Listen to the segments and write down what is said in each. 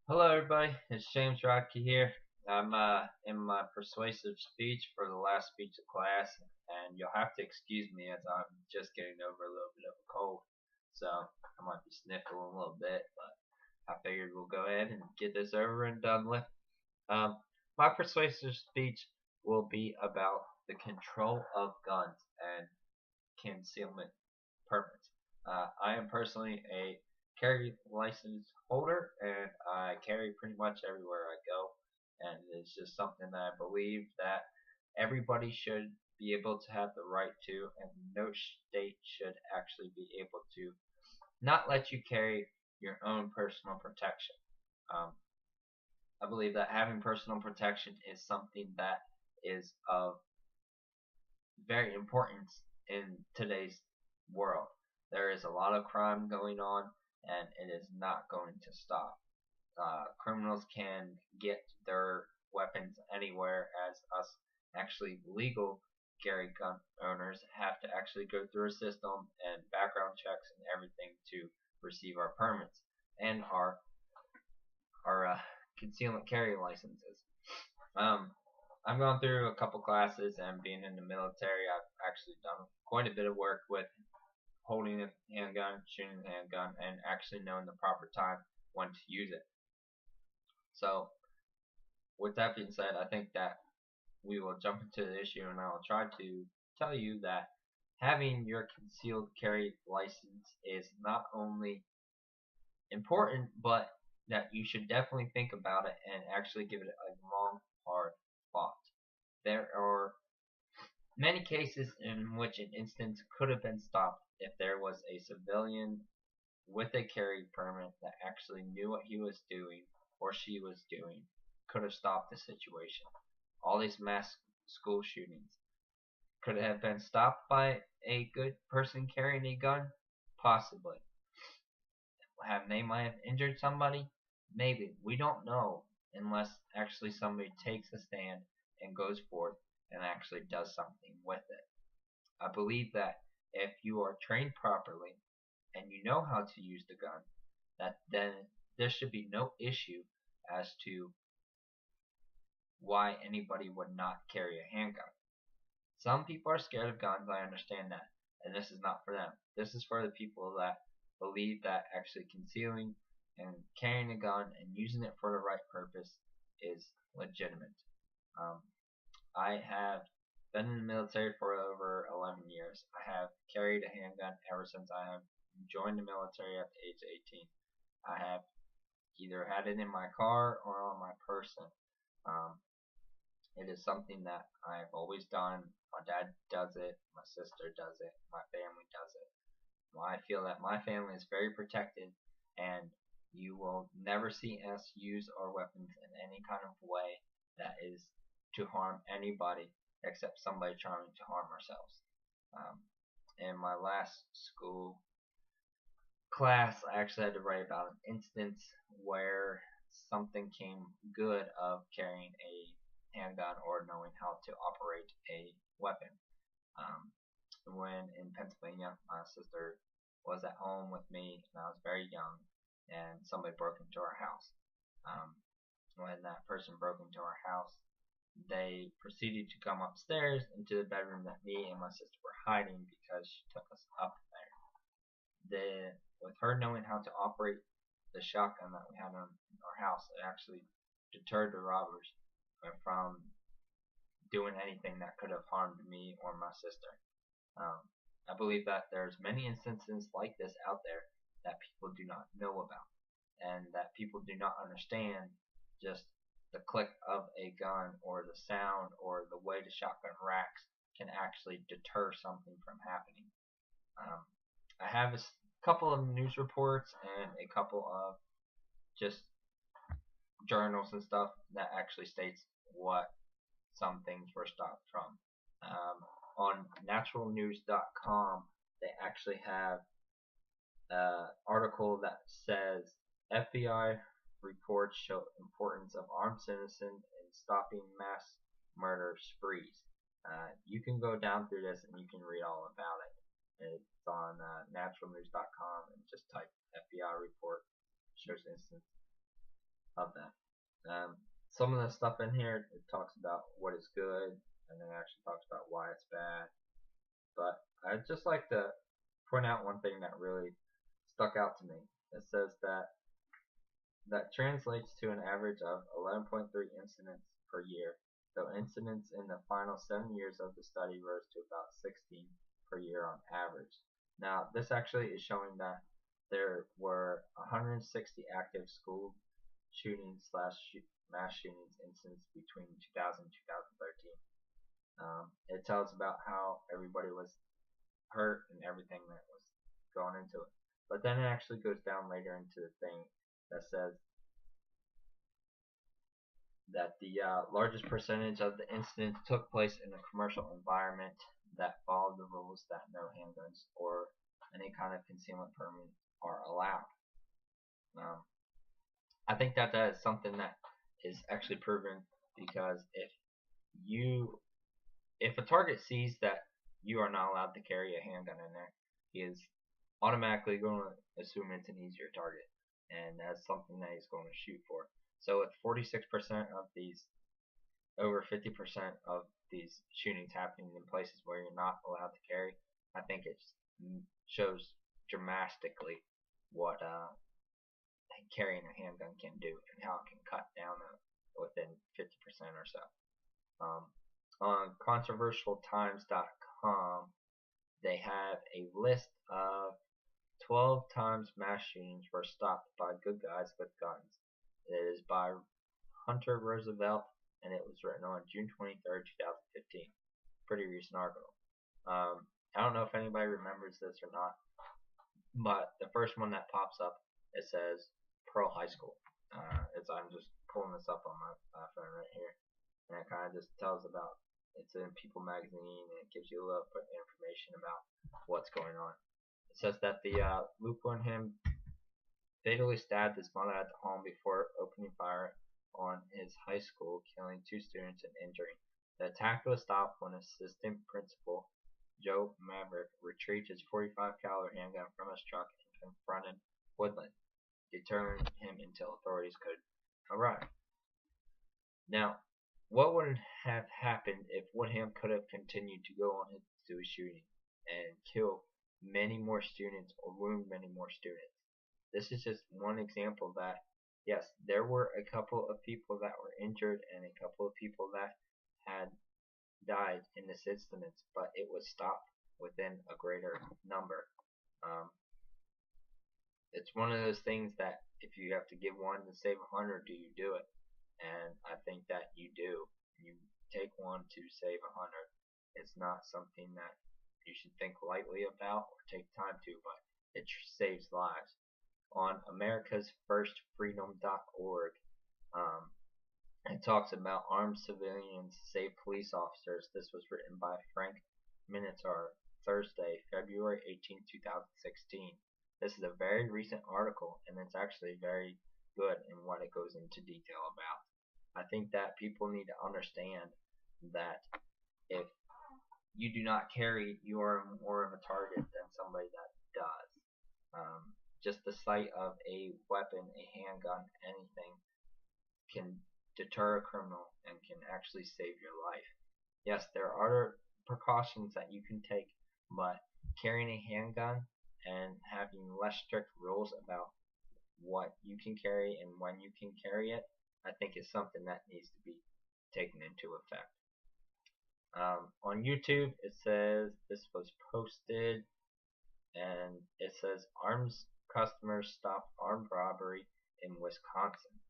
Hello, everybody. It's James Rocky here. I'm in my persuasive speech for the last speech of class, and you'll have to excuse me as I'm just getting over a little bit of a cold, so I might be sniffling a little bit, but I figured we'll go ahead and get this over and done with. Um, my persuasive speech will be about the control of guns and concealment permits. I am personally a carry license holder, and I carry pretty much everywhere I go. And it's just something that I believe that everybody should be able to have the right to, and no state should actually be able to not let you carry your own personal protection. Um, I believe that having personal protection is something that is of very important in today's world. There is a lot of crime going on, and it is not going to stop. Criminals can get their weapons anywhere, as us actually legal carry gun owners have to actually go through a system and background checks and everything to receive our permits and our concealment carry licenses. Um, I've gone through a couple classes, and being in the military, I've actually done quite a bit of work with holding a handgun, shooting a handgun, and actually knowing the proper time when to use it. So, with that being said, I think that we will jump into the issue, and I will try to tell you that having your concealed carry license is not only important, but that you should definitely think about it and actually give it a long, hard thought. There are many cases in which an instance could have been stopped if there was a civilian with a carry permit that actually knew what he was doing or she was doing, could have stopped the situation. All these mass school shootings could have been stopped by a good person carrying a gun? Possibly. Have they might have injured somebody? Maybe. We don't know unless actually somebody takes a stand and goes forth and actually does something with it. I believe that if you are trained properly and you know how to use the gun, that then there should be no issue as to why anybody would not carry a handgun. Some people are scared of guns, I understand that, and this is not for them. This is for the people that believe that actually concealing and carrying a gun and using it for the right purpose is legitimate. Um, I have been in the military for over 11 years. I have carried a handgun ever since I have joined the military at the age of 18. I have either had it in my car or on my person. Um, it is something that I've always done. My dad does it, my sister does it, my family does it. Well, I feel that my family is very protected, and you will never see us use our weapons in any kind of way that is to harm anybody except somebody trying to harm ourselves. Um, in my last school class, I actually had to write about an instance where something came good of carrying a handgun or knowing how to operate a weapon. Um, when in Pennsylvania, my sister was at home with me, and I was very young, and somebody broke into our house. Um, when that person broke into our house, they proceeded to come upstairs into the bedroom that me and my sister were hiding because she took us up there. With her knowing how to operate the shotgun that we had in our house, it actually deterred the robbers from doing anything that could have harmed me or my sister. Um, I believe that there's many instances like this out there that people do not know about, and that people do not understand just the click of a gun or the sound or the way the shotgun racks can actually deter something from happening. Um, I have a couple of news reports and a couple of just journals and stuff that actually states what some things were stopped from. On naturalnews.com, they actually have an article that says FBI reports show importance of armed citizens in stopping mass murder sprees. You can go down through this and you can read all about it. It's on naturalnews.com, and just type FBI report shows instance. of them. Some of the stuff in here, it talks about what is good, and then it actually talks about why it's bad. But I'd just like to point out one thing that really stuck out to me. It says that translates to an average of 11.3 incidents per year, though incidents in the final 7 years of the study rose to about 16 per year on average. Now, this actually is showing that there were 160 active school shootings slash mass shootings incidents between 2000 and 2013. It tells about how everybody was hurt and everything that was going into it. But then it actually goes down later into the thing that says that the largest percentage of the incidents took place in a commercial environment that followed the rules that no handguns or any kind of concealment permit are allowed. Um, I think that that is something that is actually proven because you if a target sees that you are not allowed to carry a handgun in there, he is automatically going to assume it's an easier target, and that's something that he's going to shoot for. So with 46% of these, over 50% of these shootings happening in places where you're not allowed to carry, I think it shows dramatically what carrying a handgun can do and how it can cut down within 50% or so. On controversialtimes.com, they have a list of 12 times mass shootings were stopped by good guys with guns. It is by Hunter Roosevelt, and it was written on June 23rd, 2015. Pretty recent article. I don't know if anybody remembers this or not, but the first one that pops up, it says Pearl High School. I'm just pulling this up on my phone right here, and it kind of just tells about, it's in People magazine, and it gives you a little bit of information about what's going on. It says that the Luke Winham fatally stabbed his mother at the home before opening fire on his high school, killing 2 students and injuring. The attack was stopped when assistant principal Joe Maverick retrieved his .45 caliber handgun from his truck and confronted Woodland, deterring him until authorities could arrive. Now, what would have happened if Woodham could have continued to go on to his shooting and kill many more students or wound many more students? This is just one example that, yes, there were a couple of people that were injured and a couple of people that had died in this incident, but it was stopped within a greater number. Um, it's one of those things that if you have to give one to save 100, do you do it? And I think that you do. You take one to save 100. It's not something that you should think lightly about or take time to, but it saves lives. On americasfirstfreedom.org, it talks about armed civilians save police officers. This was written by Frank Minotaur, Thursday, February 18, 2016. This is a very recent article, and it's actually very good in what it goes into detail about. I think that people need to understand that if you do not carry, you are more of a target than somebody that does. Just the sight of a weapon, a handgun, anything can deter a criminal and can actually save your life. Yes, there are other precautions that you can take, but carrying a handgun and having less strict rules about what you can carry and when you can carry it, I think is something that needs to be taken into effect. On YouTube, it says this was posted, and it says arms customers stop armed robbery in Wisconsin.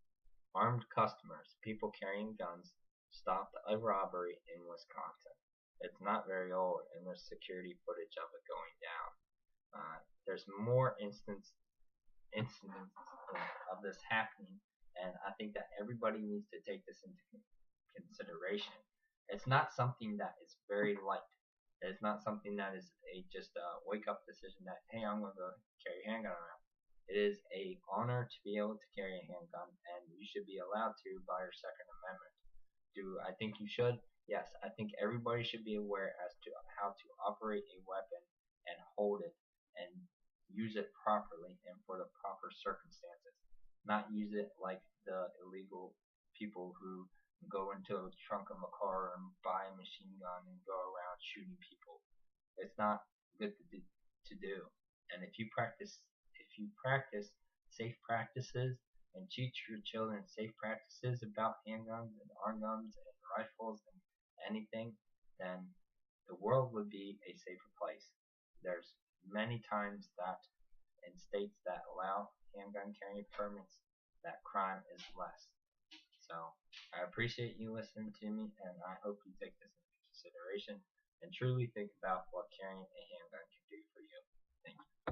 Armed customers, people carrying guns, stopped a robbery in Wisconsin. It's not very old, and there's security footage of it going down. There's more incidents of this happening, and I think that everybody needs to take this into consideration. It's not something that is very light. It's not something that is just a wake up decision that, hey, I'm going to go carry a handgun around. It is an honor to be able to carry a handgun, and you should be allowed to by your Second Amendment. Do I think you should? Yes, I think everybody should be aware as to how to operate a weapon and hold it and use it properly and for the proper circumstances. not use it like the illegal people who go into a trunk of a car and buy a machine gun and go around shooting people. It's not good to do. And if you practice safe practices and teach your children safe practices about handguns and arm guns and rifles and anything, then the world would be a safer place. There's many times that in states that allow handgun carrying permits, that crime is less. So I appreciate you listening to me, and I hope you take this into consideration and truly think about what carrying a handgun can do for you. Thank you.